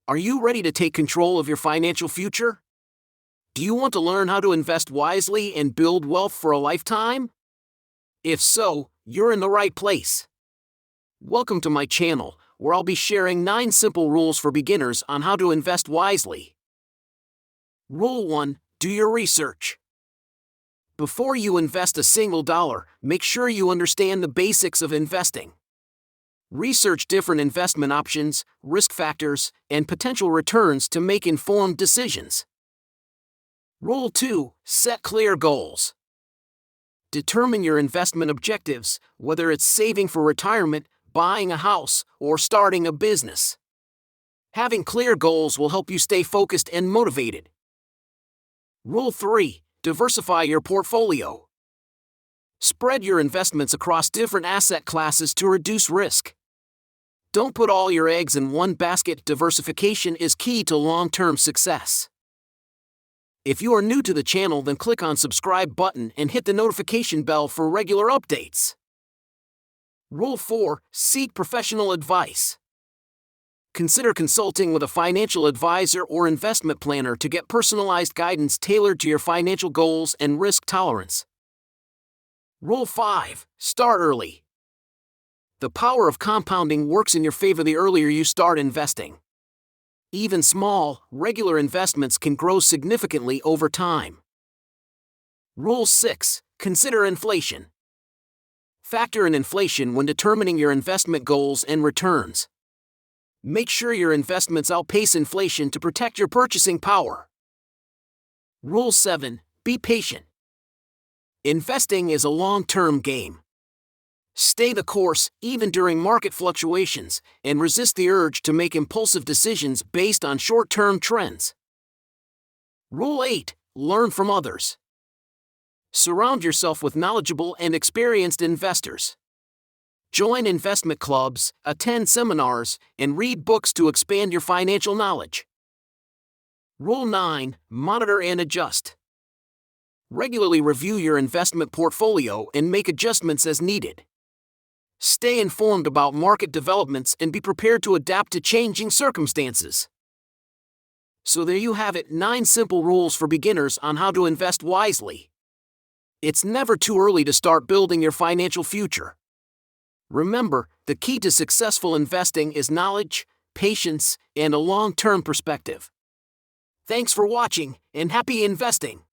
Are you ready to take control of your financial future? Do you want to learn how to invest wisely and build wealth for a lifetime? If so, you're in the right place. Welcome to my channel, where I'll be sharing 9 simple rules for beginners on how to invest wisely. Rule 1. Do your research. Before you invest a single dollar, make sure you understand the basics of investing. Research different investment options, risk factors, and potential returns to make informed decisions. Rule 2. Set clear goals. Determine your investment objectives, whether it's saving for retirement, buying a house, or starting a business. Having clear goals will help you stay focused and motivated. Rule 3. Diversify your portfolio. Spread your investments across different asset classes to reduce risk. Don't put all your eggs in one basket. Diversification is key to long-term success. If you are new to the channel, then click on subscribe button and hit the notification bell for regular updates. Rule 4. Seek professional advice. Consider consulting with a financial advisor or investment planner to get personalized guidance tailored to your financial goals and risk tolerance. Rule 5. Start early. The power of compounding works in your favor the earlier you start investing. Even small, regular investments can grow significantly over time. Rule 6. Consider inflation. Factor in inflation when determining your investment goals and returns. Make sure your investments outpace inflation to protect your purchasing power. Rule 7. Be patient. Investing is a long-term game. Stay the course, even during market fluctuations, and resist the urge to make impulsive decisions based on short-term trends. Rule 8. Learn from others. Surround yourself with knowledgeable and experienced investors. Join investment clubs, attend seminars, and read books to expand your financial knowledge. Rule 9. Monitor and adjust. Regularly review your investment portfolio and make adjustments as needed. Stay informed about market developments and be prepared to adapt to changing circumstances. So there you have it, 9 simple rules for beginners on how to invest wisely. It's never too early to start building your financial future. Remember, the key to successful investing is knowledge, patience, and a long-term perspective. Thanks for watching, and happy investing!